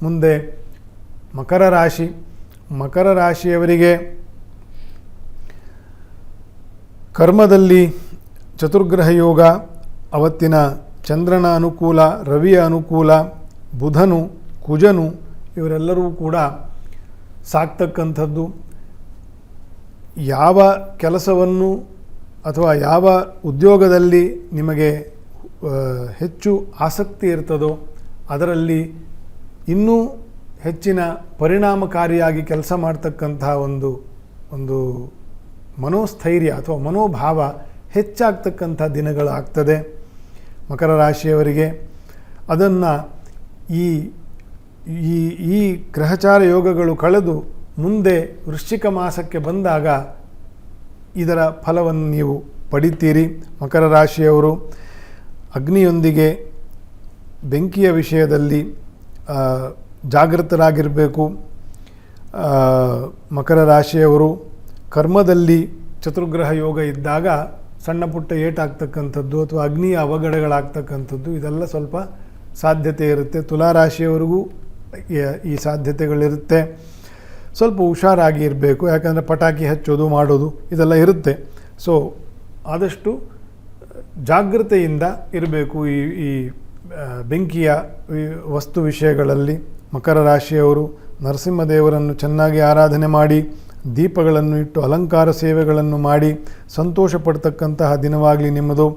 ಮುಂದೆ ಮಕರ ರಾಶಿ. ಮಕರ ರಾಶಿಯವರಿಗೆ ಕರ್ಮದಲ್ಲಿ ಚತುರ್ಗ್ರಹ ಯೋಗ, ಅವತ್ತಿನ ಚಂದ್ರನ ಅನುಕೂಲ, ರವಿಯ ಅನುಕೂಲ, ಬುಧನು, ಕುಜನು ಇವರೆಲ್ಲರೂ ಕೂಡ ಸಾಕ್ತಕ್ಕಂಥದ್ದು. ಯಾವ ಕೆಲಸವನ್ನು ಅಥವಾ ಯಾವ ಉದ್ಯೋಗದಲ್ಲಿ ನಿಮಗೆ ಹೆಚ್ಚು ಆಸಕ್ತಿ ಇರ್ತದೋ ಅದರಲ್ಲಿ ಇನ್ನೂ ಹೆಚ್ಚಿನ ಪರಿಣಾಮಕಾರಿಯಾಗಿ ಕೆಲಸ ಮಾಡ್ತಕ್ಕಂತಹ ಒಂದು ಮನೋಸ್ಥೈರ್ಯ ಅಥವಾ ಮನೋಭಾವ ಹೆಚ್ಚಾಗ್ತಕ್ಕಂಥ ದಿನಗಳಾಗ್ತದೆ ಮಕರ ರಾಶಿಯವರಿಗೆ. ಅದನ್ನು ಈ ಗ್ರಹಚಾರ ಯೋಗಗಳು ಕಳೆದು ಮುಂದೆ ವೃಶ್ಚಿಕ ಮಾಸಕ್ಕೆ ಬಂದಾಗ ಇದರ ಫಲವನ್ನು ನೀವು ಪಡಿತೀರಿ. ಮಕರ ರಾಶಿಯವರು ಅಗ್ನಿಯೊಂದಿಗೆ ಬೆಂಕಿಯ ವಿಷಯದಲ್ಲಿ ಜಾಗೃತರಾಗಿರಬೇಕು. ಮಕರ ರಾಶಿಯವರು ಕರ್ಮದಲ್ಲಿ ಚತುರ್ಗ್ರಹ ಯೋಗ ಇದ್ದಾಗ ಸಣ್ಣ ಪುಟ್ಟ ಏಟಾಗ್ತಕ್ಕಂಥದ್ದು ಅಥವಾ ಅಗ್ನಿಯ ಅವಘಡಗಳಾಗ್ತಕ್ಕಂಥದ್ದು ಇದೆಲ್ಲ ಸ್ವಲ್ಪ ಸಾಧ್ಯತೆ ಇರುತ್ತೆ. ತುಲಾರಾಶಿಯವರಿಗೂ ಈ ಸಾಧ್ಯತೆಗಳಿರುತ್ತೆ. ಸ್ವಲ್ಪ ಹುಷಾರಾಗಿ ಇರಬೇಕು, ಯಾಕಂದರೆ ಪಟಾಕಿ ಹಚ್ಚೋದು ಮಾಡೋದು ಇದೆಲ್ಲ ಇರುತ್ತೆ. ಸೊ ಆದಷ್ಟು ಜಾಗೃತೆಯಿಂದ ಇರಬೇಕು ಈ ಬೆಂಕಿಯ ವಸ್ತು ವಿಷಯಗಳಲ್ಲಿ. ಮಕರ ರಾಶಿಯವರು ನರಸಿಂಹದೇವರನ್ನು ಚೆನ್ನಾಗಿ ಆರಾಧನೆ ಮಾಡಿ, ದೀಪಗಳನ್ನು ಇಟ್ಟು ಅಲಂಕಾರ ಸೇವೆಗಳನ್ನು ಮಾಡಿ ಸಂತೋಷ ಪಡ್ತಕ್ಕಂತಹ ದಿನವಾಗಲಿ ನಿಮ್ಮದು.